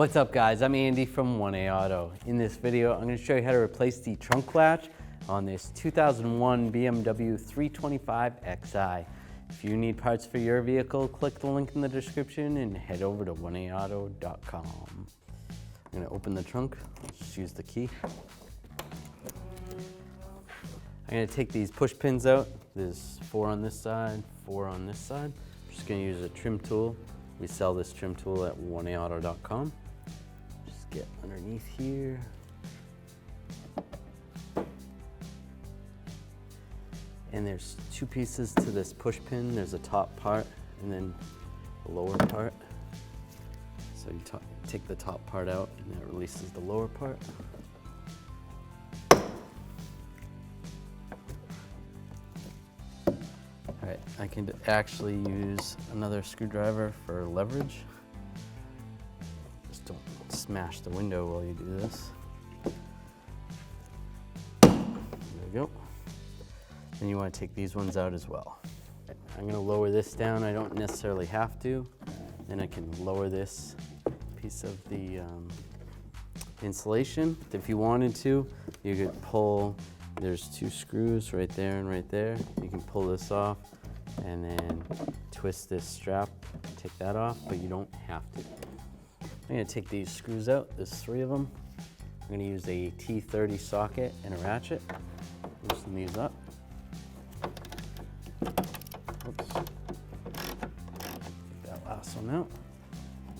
What's up guys, I'm Andy from 1A Auto. In this video, I'm going to show you how to replace the trunk latch on this 2001 BMW 325Xi. If you need parts for your vehicle, click the link in the description and head over to 1AAuto.com. I'm going to open the trunk, just use the key. I'm going to take these push pins out. There's 4 on this side, 4 on this side. I'm just going to use a trim tool. We sell this trim tool at 1AAuto.com. Just get underneath here. And there's 2 pieces to this push pin. There's a top part and then a lower part. So you take the top part out and that releases the lower part. Alright, I can actually use another screwdriver for leverage. Just don't smash the window while you do this. There we go. Then you want to take these ones out as well. I'm going to lower this down. I don't necessarily have to. Then I can lower this piece of the insulation. If you wanted to, you could pull, there's 2 screws right there and right there. You can pull this off and then twist this strap, take that off, but you don't have to. I'm going to take these screws out. There's 3 of them. I'm going to use a T30 socket and a ratchet. Loosen these up. Oops. Take that last one out.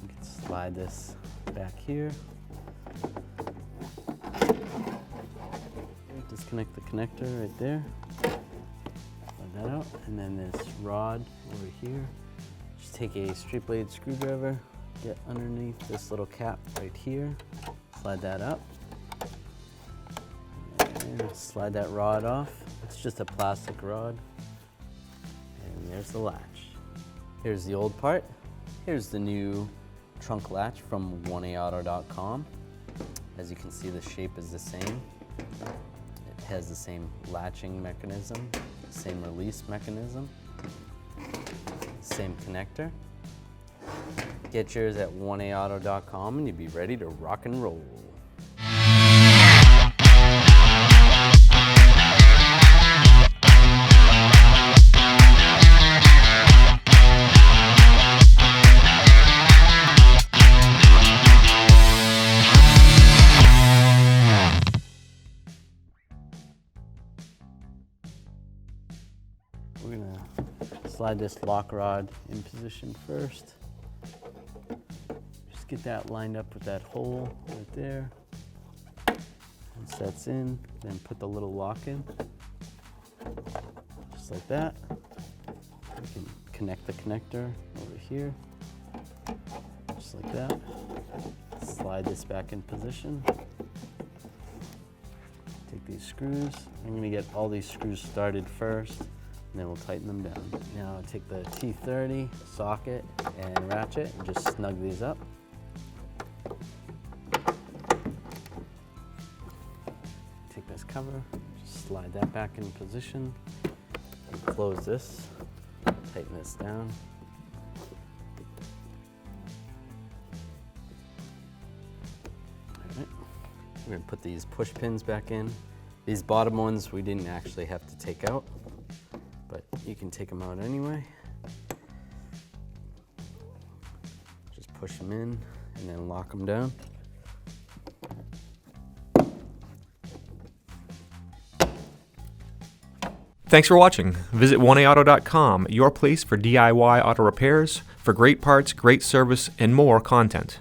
You can slide this back here. Disconnect the connector right there. Slide that out. And then this rod over here. Just take a straight blade screwdriver, get underneath this little cap right here. Slide that up. And slide that rod off. It's just a plastic rod. And there's the latch. Here's the old part. Here's the new trunk latch from 1AAuto.com. As you can see, the shape is the same. It has the same latching mechanism, same release mechanism, same connector. Get yours at 1AAuto.com and you'll be ready to rock and roll. We're going to slide this lock rod in position first. Just get that lined up with that hole right there. Once that's in, then put the little lock in. Just like that. We can connect the connector over here. Just like that. Slide this back in position. Take these screws. I'm going to get all these screws started first. And then we'll tighten them down. Now I'll take the T30 socket and ratchet and just snug these up. Take this cover, just slide that back in position. And close this, tighten this down. All right. We're gonna put these push pins back in. These bottom ones we didn't actually have to take out, but you can take them out anyway. Just push them in and then lock them down. Thanks for watching. Visit 1AAuto.com, your place for DIY auto repairs, for great parts, great service, and more content.